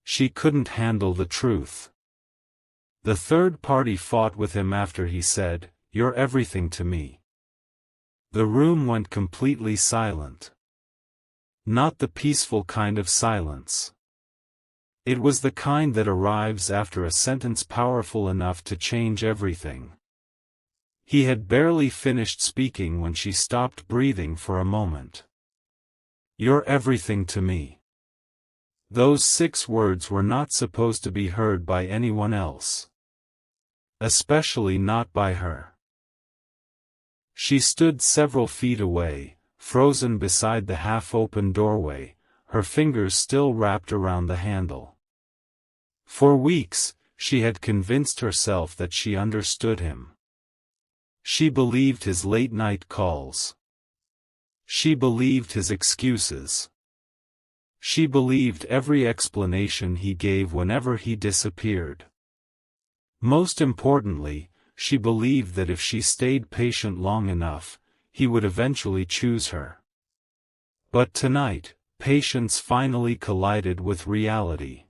She couldn't handle the truth. The third party fought with him after he said, "You're everything to me." The room went completely silent. Not the peaceful kind of silence. It was the kind that arrives after a sentence powerful enough to change everything. He had barely finished speaking when she stopped breathing for a moment. "You're everything to me." Those 6 words were not supposed to be heard by anyone else. Especially not by her. She stood several feet away, frozen beside the half-open doorway, her fingers still wrapped around the handle. For weeks, she had convinced herself that she understood him. She believed his late-night calls. She believed his excuses. She believed every explanation he gave whenever he disappeared. Most importantly, she believed that if she stayed patient long enough, he would eventually choose her. But tonight, patience finally collided with reality.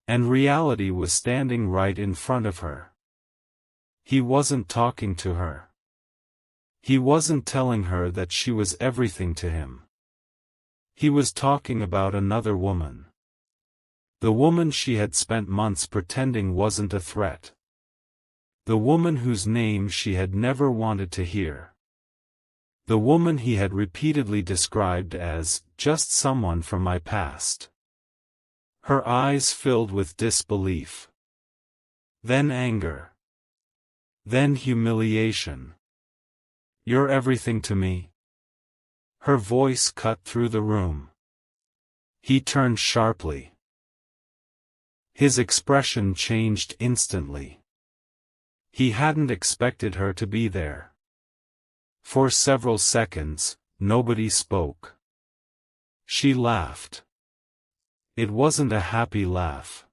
And reality was standing right in front of her. He wasn't talking to her. He wasn't telling her that she was everything to him. He was talking about another woman. The woman she had spent months pretending wasn't a threat. The woman whose name she had never wanted to hear. The woman he had repeatedly described as, "just someone from my past." Her eyes filled with disbelief. Then anger. Then humiliation. "You're everything to me." Her voice cut through the room. He turned sharply. His expression changed instantly. He hadn't expected her to be there. For several seconds, nobody spoke. She laughed. It wasn't a happy laugh.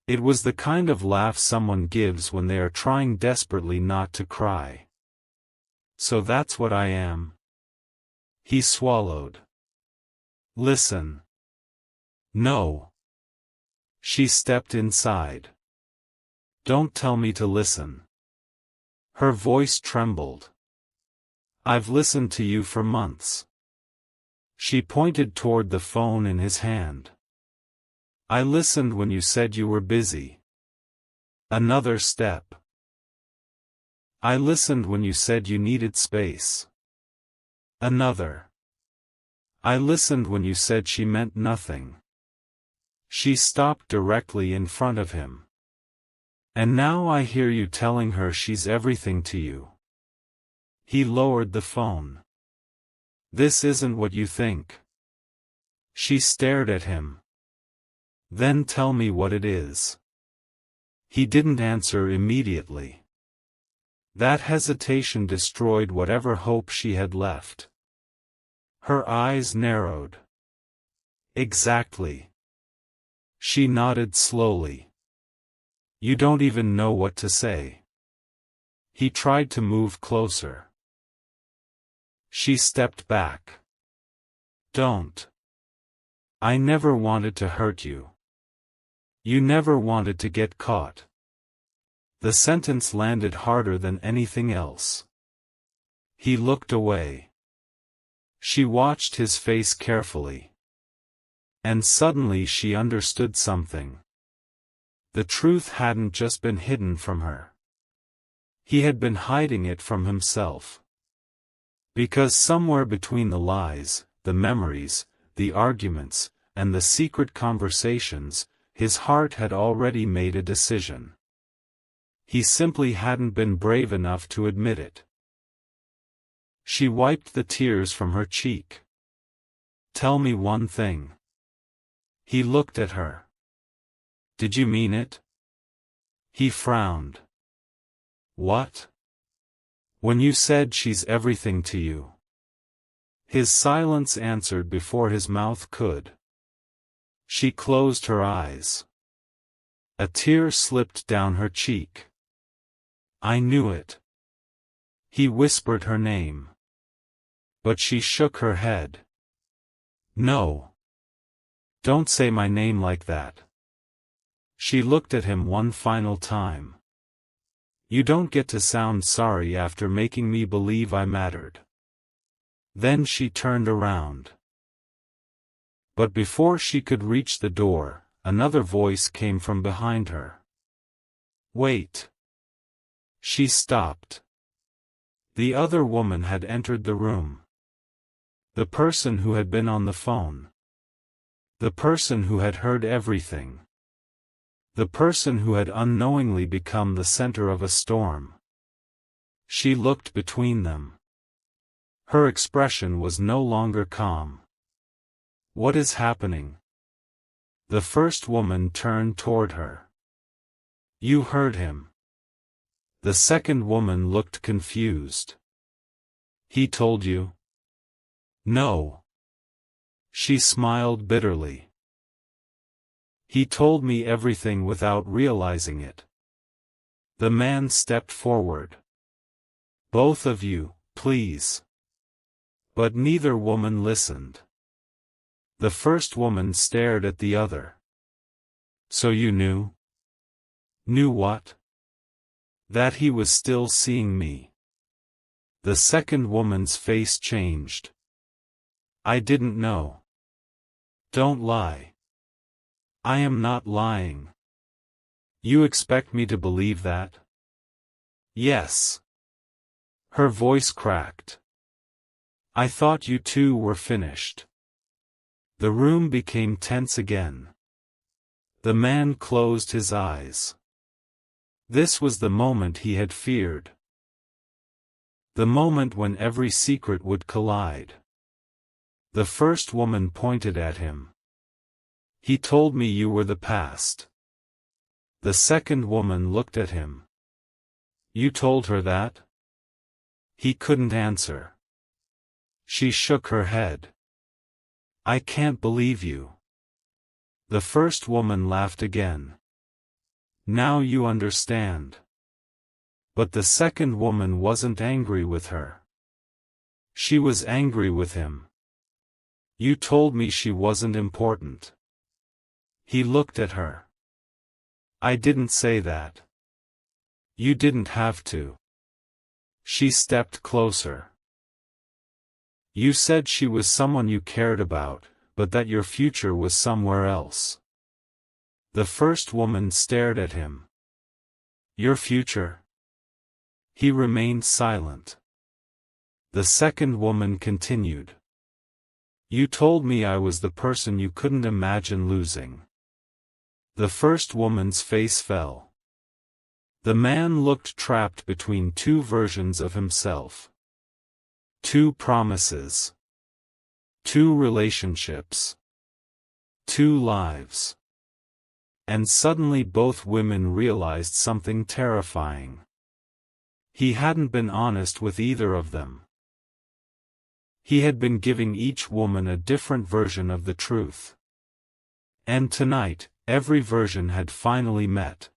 It was the kind of laugh someone gives when they are trying desperately not to cry. "So that's what I am?" He swallowed. "Listen." "No." She stepped inside. "Don't tell me to listen." Her voice trembled. "I've listened to you for months." She pointed toward the phone in his hand. "I listened when you said you were busy." Another step. "I listened when you said you needed space." Another. "I listened when you said she meant nothing." She stopped directly in front of him. "And now I hear you telling her she's everything to you." He lowered the phone. "This isn't what you think." She stared at him. "Then tell me what it is." He didn't answer immediately. That hesitation destroyed whatever hope she had left. Her eyes narrowed. "Exactly." She nodded slowly. "You don't even know what to say." He tried to move closer. She stepped back. "Don't. I never wanted to hurt you. You never wanted to get caught." The sentence landed harder than anything else. He looked away. She watched his face carefully. And suddenly she understood something. The truth hadn't just been hidden from her. He had been hiding it from himself. Because somewhere between the lies, the memories, the arguments, and the secret conversations, his heart had already made a decision. He simply hadn't been brave enough to admit it. She wiped the tears from her cheek. "Tell me one thing." He looked at her. "Did you mean it?" He frowned. "What?" "When you said she's everything to you." His silence answered before his mouth could. She closed her eyes. A tear slipped down her cheek. "I knew it." He whispered her name. But she shook her head. "No. Don't say my name like that. She looked at him one final time. You don't get to sound sorry after making me believe I mattered. Then she turned around. But before she could reach the door, another voice came from behind her. Wait. She stopped. The other woman had entered the room. The person who had been on the phone. The person who had heard everything. The person who had unknowingly become the center of a storm. She looked between them. Her expression was no longer calm. What is happening? The first woman turned toward her. You heard him. The second woman looked confused. He told you? No. She smiled bitterly. He told me everything without realizing it. The man stepped forward. Both of you, please. But neither woman listened. The first woman stared at the other. So you knew? Knew what? That he was still seeing me. The second woman's face changed. I didn't know. Don't lie. I am not lying. You expect me to believe that? Yes. Her voice cracked. I thought you two were finished. The room became tense again. The man closed his eyes. This was the moment he had feared. The moment when every secret would collide. The first woman pointed at him. He told me you were the past. The second woman looked at him. You told her that? He couldn't answer. She shook her head. I can't believe you. The first woman laughed again. Now you understand. But the second woman wasn't angry with her. She was angry with him. You told me she wasn't important. He looked at her. I didn't say that. You didn't have to. She stepped closer. You said she was someone you cared about, but that your future was somewhere else. The first woman stared at him. Your future? He remained silent. The second woman continued. You told me I was the person you couldn't imagine losing. The first woman's face fell. The man looked trapped between two versions of himself. Two promises. Two relationships. Two lives. And suddenly both women realized something terrifying. He hadn't been honest with either of them. He had been giving each woman a different version of the truth. And tonight, every version had finally met.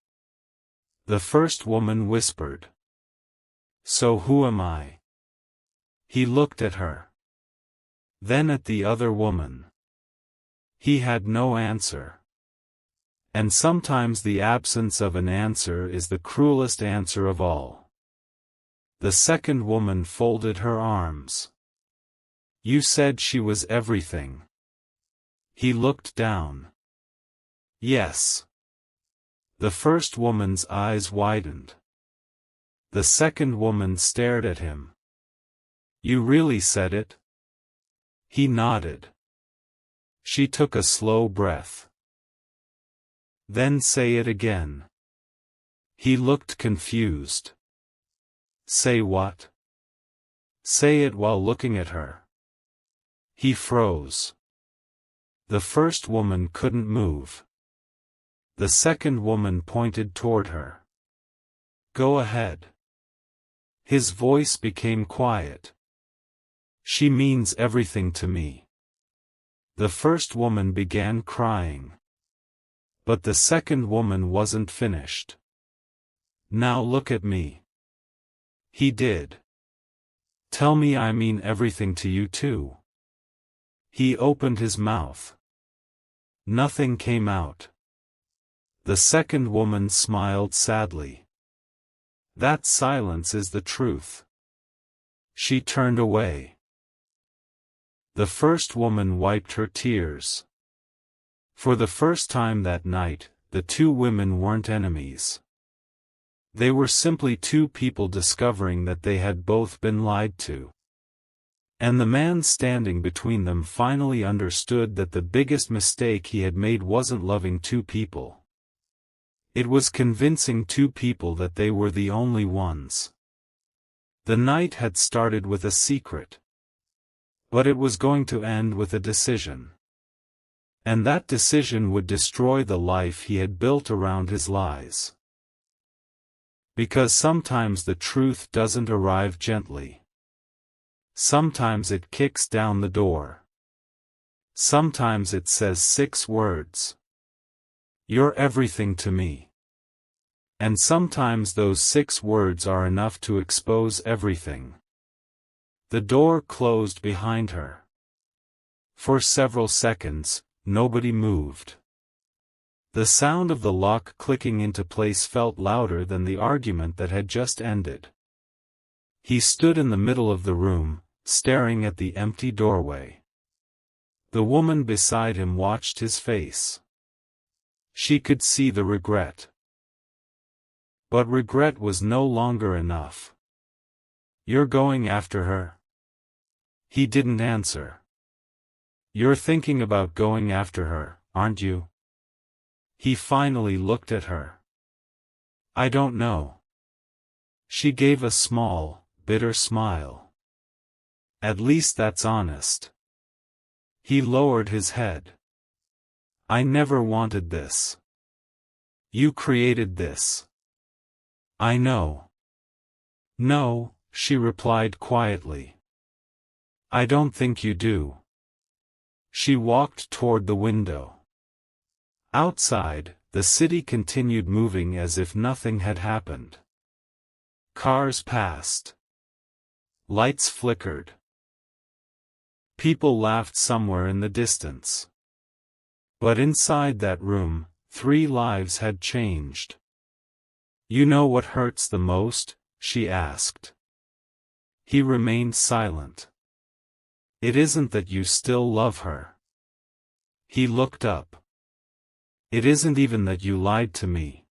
The first woman whispered. So who am I? He looked at her. Then at the other woman. He had no answer. And sometimes the absence of an answer is the cruelest answer of all. The second woman folded her arms. You said she was everything. He looked down. Yes. The first woman's eyes widened. The second woman stared at him. You really said it? He nodded. She took a slow breath. Then say it again. He looked confused. Say what? Say it while looking at her. He froze. The first woman couldn't move. The second woman pointed toward her. Go ahead. His voice became quiet. She means everything to me. The first woman began crying. But the second woman wasn't finished. Now look at me. He did. Tell me I mean everything to you too. He opened his mouth. Nothing came out. The second woman smiled sadly. That silence is the truth. She turned away. The first woman wiped her tears. For the first time that night, the two women weren't enemies. They were simply two people discovering that they had both been lied to. And the man standing between them finally understood that the biggest mistake he had made wasn't loving two people. It was convincing two people that they were the only ones. The night had started with a secret. But it was going to end with a decision. And that decision would destroy the life he had built around his lies. Because sometimes the truth doesn't arrive gently. Sometimes it kicks down the door. Sometimes it says 6 words. You're everything to me. And sometimes those 6 words are enough to expose everything. The door closed behind her. For several seconds, nobody moved. The sound of the lock clicking into place felt louder than the argument that had just ended. He stood in the middle of the room, staring at the empty doorway. The woman beside him watched his face. She could see the regret. But regret was no longer enough. You're going after her? He didn't answer. You're thinking about going after her, aren't you? He finally looked at her. I don't know. She gave a small, bitter smile. At least that's honest. He lowered his head. I never wanted this. You created this. I know. No, she replied quietly. I don't think you do. She walked toward the window. Outside, the city continued moving as if nothing had happened. Cars passed. Lights flickered. People laughed somewhere in the distance. But inside that room, 3 lives had changed. You know what hurts the most? She asked. He remained silent. It isn't that you still love her. He looked up. It isn't even that you lied to me.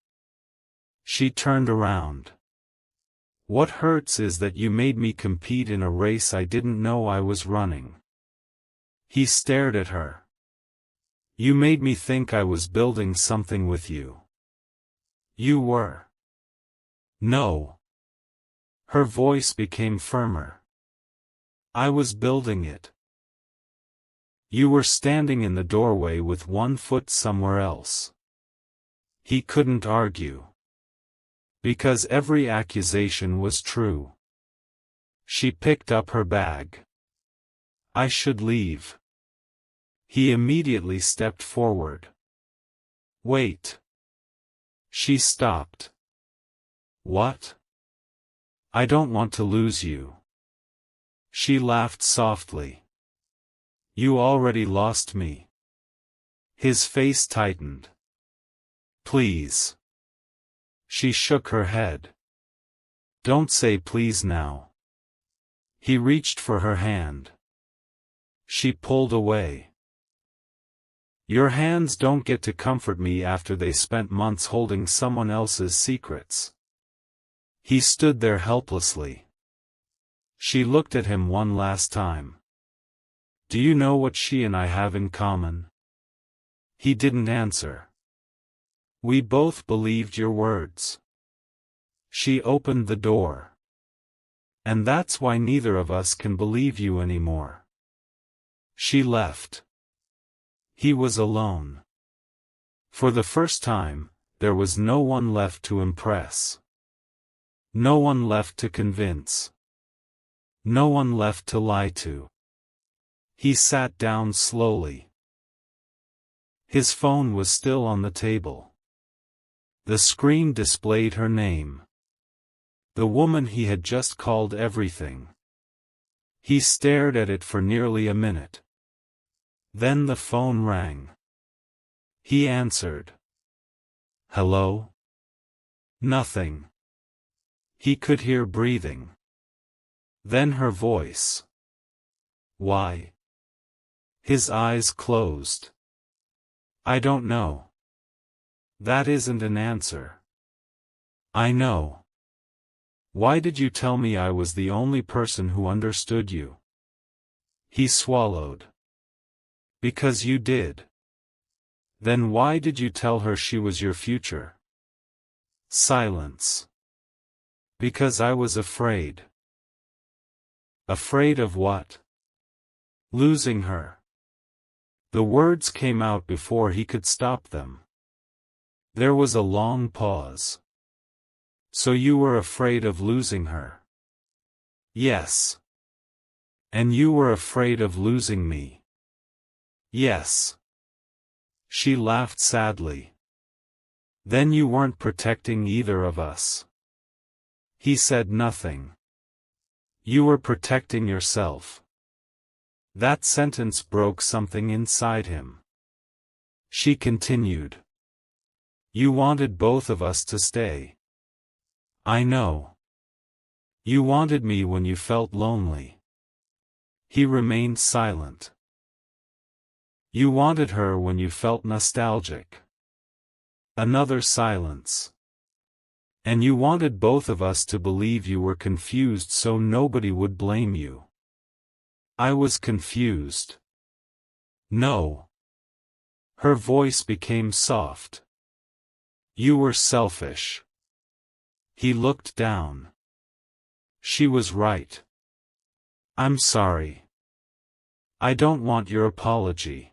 She turned around. What hurts is that you made me compete in a race I didn't know I was running. He stared at her. You made me think I was building something with you. You were. No. Her voice became firmer. I was building it. You were standing in the doorway with one foot somewhere else. He couldn't argue. Because every accusation was true. She picked up her bag. I should leave. He immediately stepped forward. Wait. She stopped. What? I don't want to lose you. She laughed softly. You already lost me. His face tightened. Please. She shook her head. Don't say please now. He reached for her hand. She pulled away. Your hands don't get to comfort me after they spent months holding someone else's secrets. He stood there helplessly. She looked at him one last time. Do you know what she and I have in common? He didn't answer. We both believed your words. She opened the door. And that's why neither of us can believe you anymore. She left. He was alone. For the first time, there was no one left to impress. No one left to convince. No one left to lie to. He sat down slowly. His phone was still on the table. The screen displayed her name. The woman he had just called everything. He stared at it for nearly a minute. Then the phone rang. He answered. Hello? Nothing. He could hear breathing. Then her voice. Why? His eyes closed. I don't know. That isn't an answer. I know. Why did you tell me I was the only person who understood you? He swallowed. Because you did. Then why did you tell her she was your future? Silence. Because I was afraid. Afraid of what? Losing her. The words came out before he could stop them. There was a long pause. So you were afraid of losing her? Yes. And you were afraid of losing me? Yes. She laughed sadly. Then you weren't protecting either of us. He said nothing. You were protecting yourself. That sentence broke something inside him. She continued. You wanted both of us to stay. I know. You wanted me when you felt lonely. He remained silent. You wanted her when you felt nostalgic. Another silence. And you wanted both of us to believe you were confused so nobody would blame you. I was confused. No. Her voice became soft. You were selfish. He looked down. She was right. I'm sorry. I don't want your apology.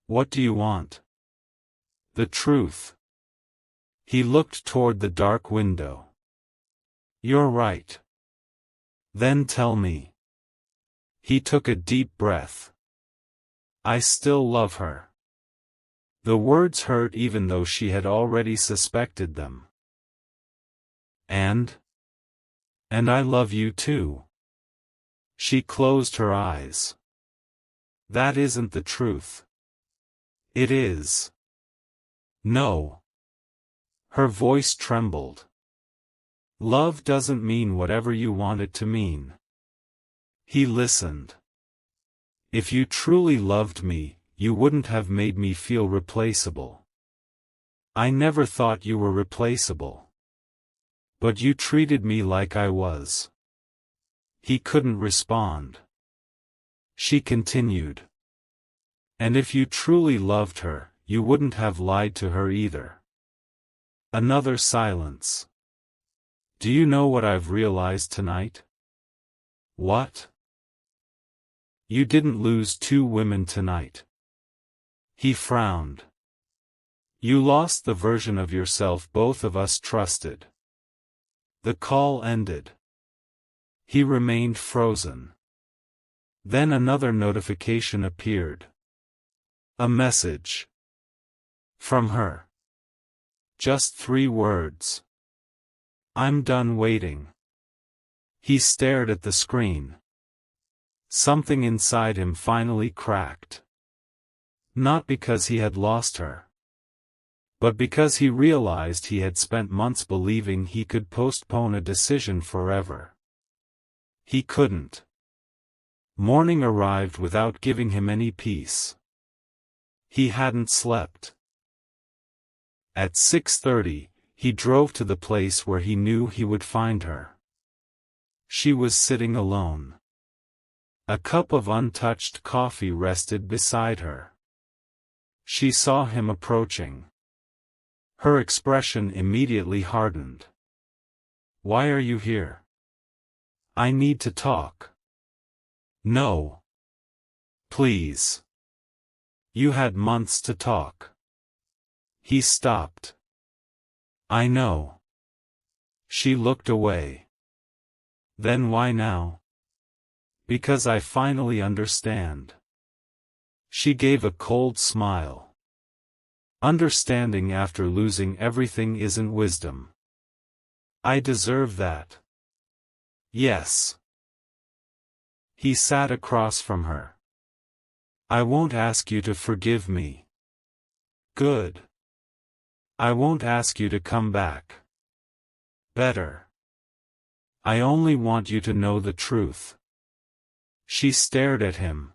What do you want? The truth. He looked toward the dark window. You're right. Then tell me. He took a deep breath. I still love her. The words hurt even though she had already suspected them. And I love you too. She closed her eyes. That isn't the truth. It is. No. Her voice trembled. Love doesn't mean whatever you want it to mean. He listened. If you truly loved me, you wouldn't have made me feel replaceable. I never thought you were replaceable. But you treated me like I was. He couldn't respond. She continued. And if you truly loved her, you wouldn't have lied to her either. Another silence. Do you know what I've realized tonight? What? You didn't lose two women tonight. He frowned. You lost the version of yourself both of us trusted. The call ended. He remained frozen. Then another notification appeared. A message. From her. Just 3 words. I'm done waiting. He stared at the screen. Something inside him finally cracked. Not because he had lost her. But because he realized he had spent months believing he could postpone a decision forever. He couldn't. Morning arrived without giving him any peace. He hadn't slept. At 6:30, he drove to the place where he knew he would find her. She was sitting alone. A cup of untouched coffee rested beside her. She saw him approaching. Her expression immediately hardened. Why are you here? I need to talk. No. Please. You had months to talk. He stopped. I know. She looked away. Then why now? Because I finally understand. She gave a cold smile. Understanding after losing everything isn't wisdom. I deserve that. Yes. He sat across from her. I won't ask you to forgive me. Good. I won't ask you to come back. Better. I only want you to know the truth. She stared at him.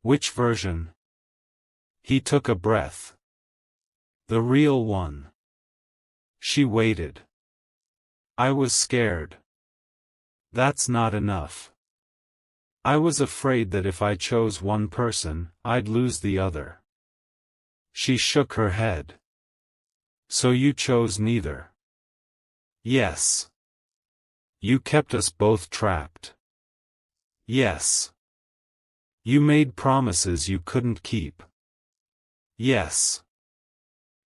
Which version? He took a breath. The real one. She waited. I was scared. That's not enough. I was afraid that if I chose one person, I'd lose the other. She shook her head. So you chose neither? Yes. You kept us both trapped. Yes. You made promises you couldn't keep. Yes.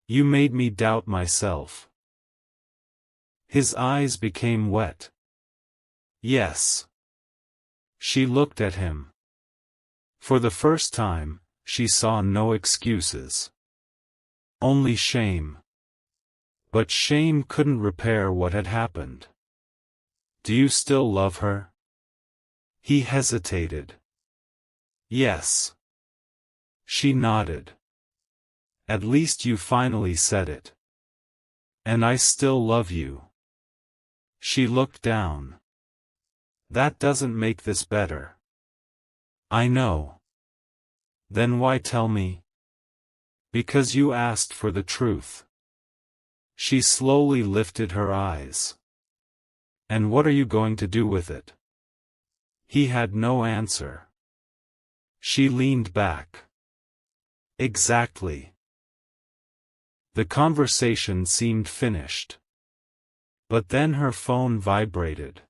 You made me doubt myself. His eyes became wet. Yes. She looked at him. For the first time, she saw no excuses. Only shame. But shame couldn't repair what had happened. Do you still love her? He hesitated. Yes. She nodded. At least you finally said it. And I still love you. She looked down. That doesn't make this better. I know. Then why tell me? Because you asked for the truth. She slowly lifted her eyes. And what are you going to do with it? He had no answer. She leaned back. Exactly. The conversation seemed finished. But then her phone vibrated.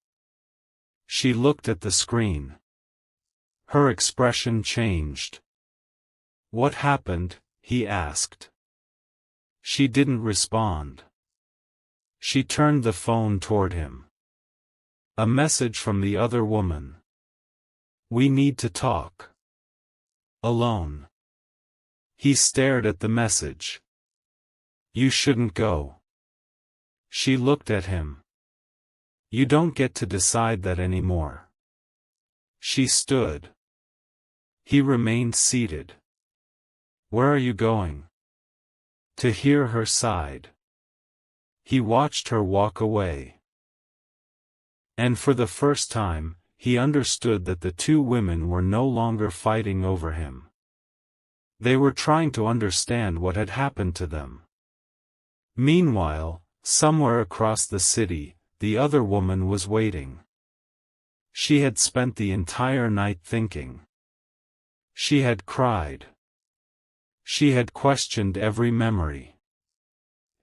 She looked at the screen. Her expression changed. What happened? He asked. She didn't respond. She turned the phone toward him. A message from the other woman. We need to talk. Alone. He stared at the message. You shouldn't go. She looked at him. You don't get to decide that anymore. She stood. He remained seated. Where are you going? To hear her sighed. He watched her walk away. And for the first time, he understood that the two women were no longer fighting over him. They were trying to understand what had happened to them. Meanwhile, somewhere across the city, the other woman was waiting. She had spent the entire night thinking. She had cried. She had questioned every memory.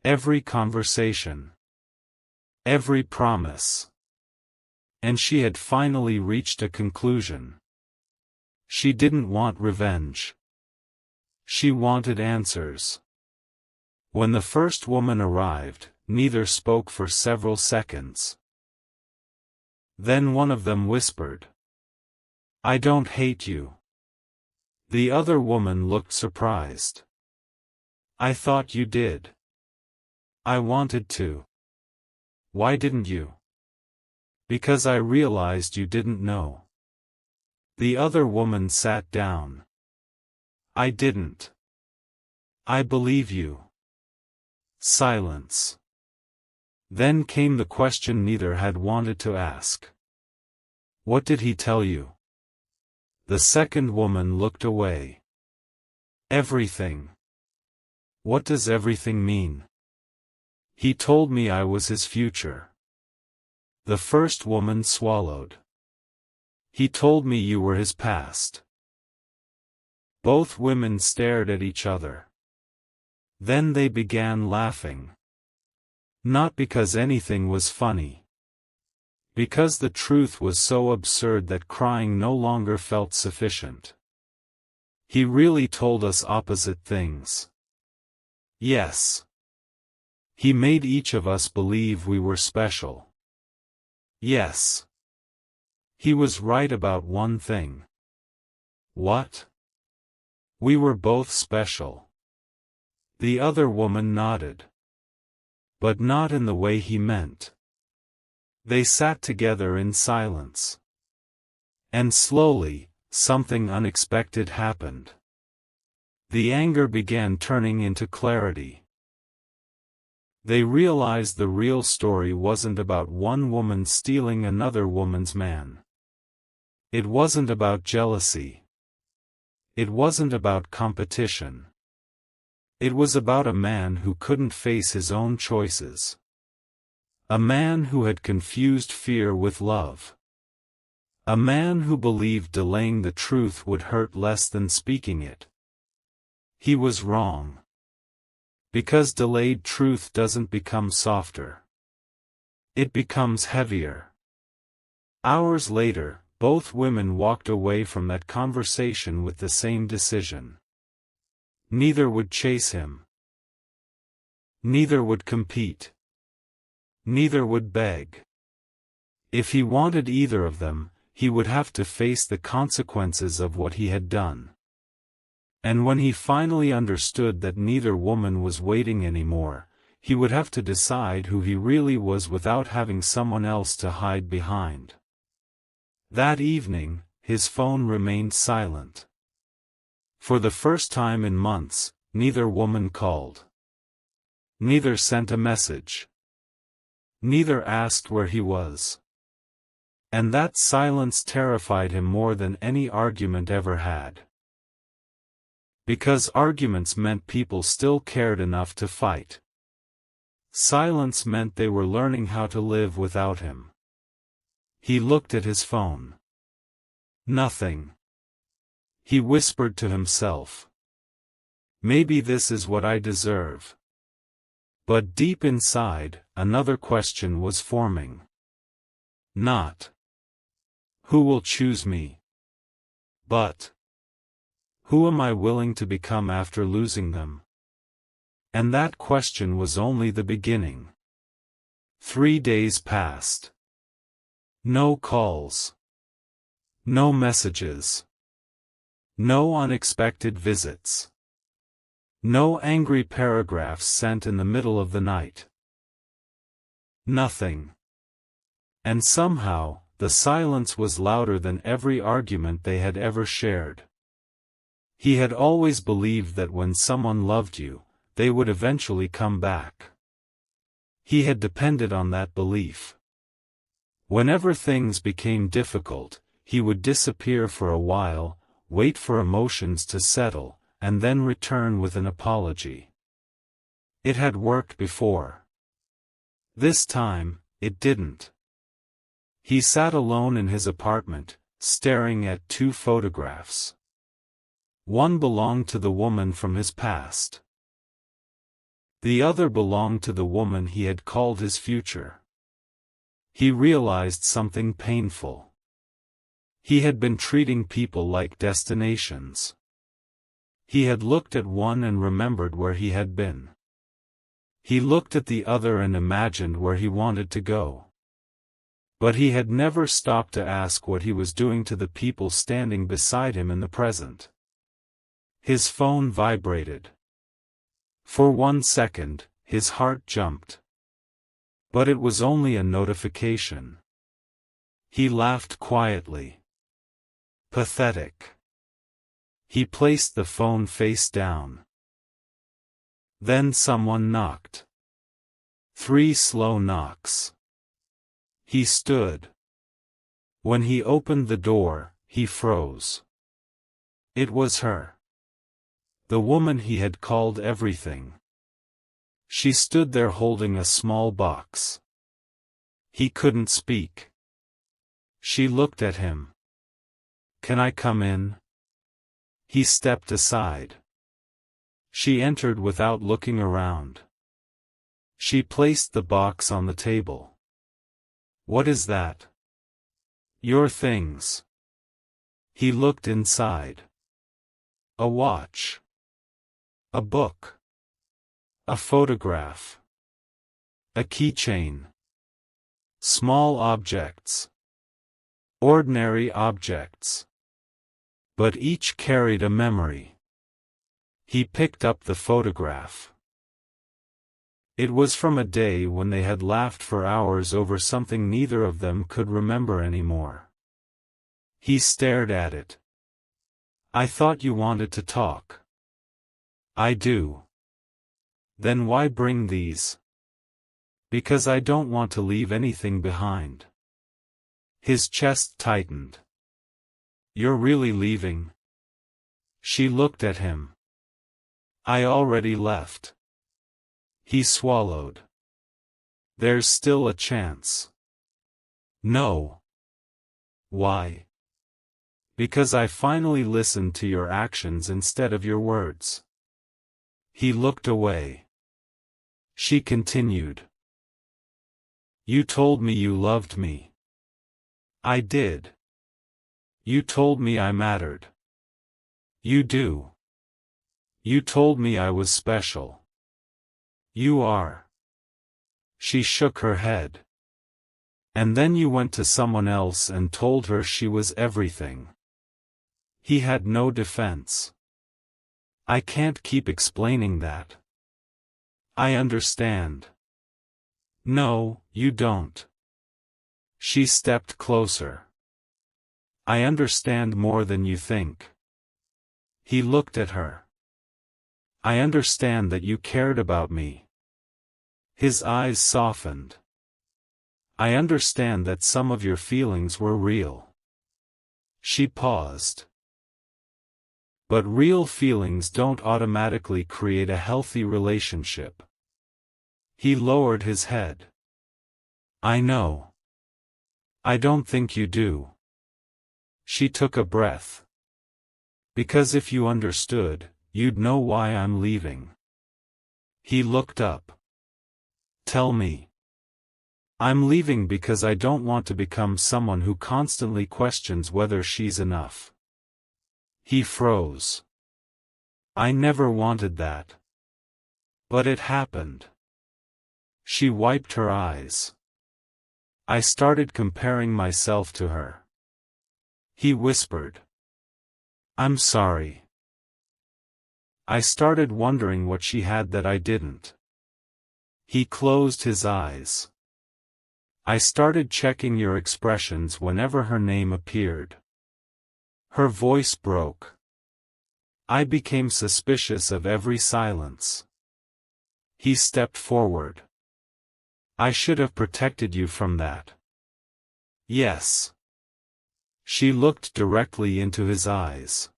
Every conversation. Every promise. And she had finally reached a conclusion. She didn't want revenge. She wanted answers. When the first woman arrived, neither spoke for several seconds. Then one of them whispered. I don't hate you. The other woman looked surprised. I thought you did. I wanted to. Why didn't you? Because I realized you didn't know. The other woman sat down. I didn't. I believe you. Silence. Then came the question neither had wanted to ask. What did he tell you? The second woman looked away. Everything. What does everything mean? He told me I was his future. The first woman swallowed. He told me you were his past. Both women stared at each other. Then they began laughing. Not because anything was funny. Because the truth was so absurd that crying no longer felt sufficient. He really told us opposite things. Yes. He made each of us believe we were special. Yes. He was right about one thing. What? We were both special. The other woman nodded. But not in the way he meant. They sat together in silence. And slowly, something unexpected happened. The anger began turning into clarity. They realized the real story wasn't about one woman stealing another woman's man. It wasn't about jealousy. It wasn't about competition. It was about a man who couldn't face his own choices. A man who had confused fear with love. A man who believed delaying the truth would hurt less than speaking it. He was wrong. Because delayed truth doesn't become softer. It becomes heavier. Hours later, both women walked away from that conversation with the same decision. Neither would chase him. Neither would compete. Neither would beg. If he wanted either of them, he would have to face the consequences of what he had done. And when he finally understood that neither woman was waiting anymore, he would have to decide who he really was without having someone else to hide behind. That evening, his phone remained silent. For the first time in months, neither woman called. Neither sent a message. Neither asked where he was. And that silence terrified him more than any argument ever had. Because arguments meant people still cared enough to fight. Silence meant they were learning how to live without him. He looked at his phone. Nothing. He whispered to himself. Maybe this is what I deserve. But deep inside, another question was forming. Not who will choose me, but who am I willing to become after losing them? And that question was only the beginning. 3 days passed. No calls. No messages. No unexpected visits. No angry paragraphs sent in the middle of the night. Nothing. And somehow, the silence was louder than every argument they had ever shared. He had always believed that when someone loved you, they would eventually come back. He had depended on that belief. Whenever things became difficult, he would disappear for a while, wait for emotions to settle, and then return with an apology. It had worked before. This time, it didn't. He sat alone in his apartment, staring at 2 photographs. One belonged to the woman from his past. The other belonged to the woman he had called his future. He realized something painful. He had been treating people like destinations. He had looked at one and remembered where he had been. He looked at the other and imagined where he wanted to go. But he had never stopped to ask what he was doing to the people standing beside him in the present. His phone vibrated. For 1 second, his heart jumped. But it was only a notification. He laughed quietly. Pathetic. He placed the phone face down. Then someone knocked. 3 slow knocks. He stood. When he opened the door, he froze. It was her. The woman he had called everything. She stood there holding a small box. He couldn't speak. She looked at him. "Can I come in?" He stepped aside. She entered without looking around. She placed the box on the table. "What is that?" "Your things." He looked inside. A watch. A book. A photograph. A keychain. Small objects. Ordinary objects. But each carried a memory. He picked up the photograph. It was from a day when they had laughed for hours over something neither of them could remember anymore. He stared at it. "I thought you wanted to talk." I do. Then why bring these? Because I don't want to leave anything behind. His chest tightened. You're really leaving? She looked at him. I already left. He swallowed. There's still a chance. No. Why? Because I finally listened to your actions instead of your words. He looked away. She continued. You told me you loved me. I did. You told me I mattered. You do. You told me I was special. You are. She shook her head. And then you went to someone else and told her she was everything. He had no defense. I can't keep explaining that. I understand. No, you don't. She stepped closer. I understand more than you think. He looked at her. I understand that you cared about me. His eyes softened. I understand that some of your feelings were real. She paused. But real feelings don't automatically create a healthy relationship. He lowered his head. I know. I don't think you do. She took a breath. Because if you understood, you'd know why I'm leaving. He looked up. Tell me. I'm leaving because I don't want to become someone who constantly questions whether she's enough. He froze. I never wanted that. But it happened. She wiped her eyes. I started comparing myself to her. He whispered. I'm sorry. I started wondering what she had that I didn't. He closed his eyes. I started checking your expressions whenever her name appeared. Her voice broke. I became suspicious of every silence. He stepped forward. I should have protected you from that. Yes. She looked directly into his eyes.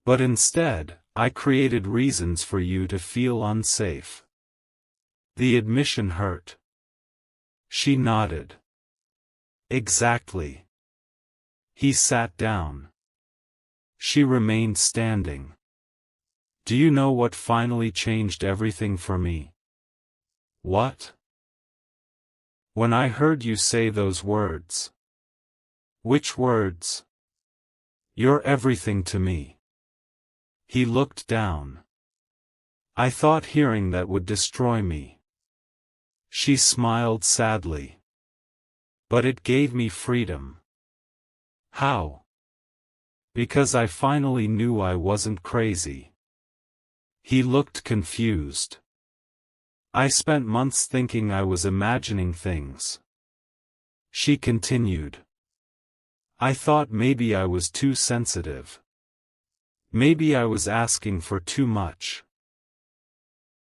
But instead, I created reasons for you to feel unsafe. The admission hurt. She nodded. Exactly. He sat down. She remained standing. Do you know what finally changed everything for me? What? When I heard you say those words. Which words? You're everything to me. He looked down. I thought hearing that would destroy me. She smiled sadly. But it gave me freedom. How? Because I finally knew I wasn't crazy. He looked confused. I spent months thinking I was imagining things. She continued. I thought maybe I was too sensitive. Maybe I was asking for too much.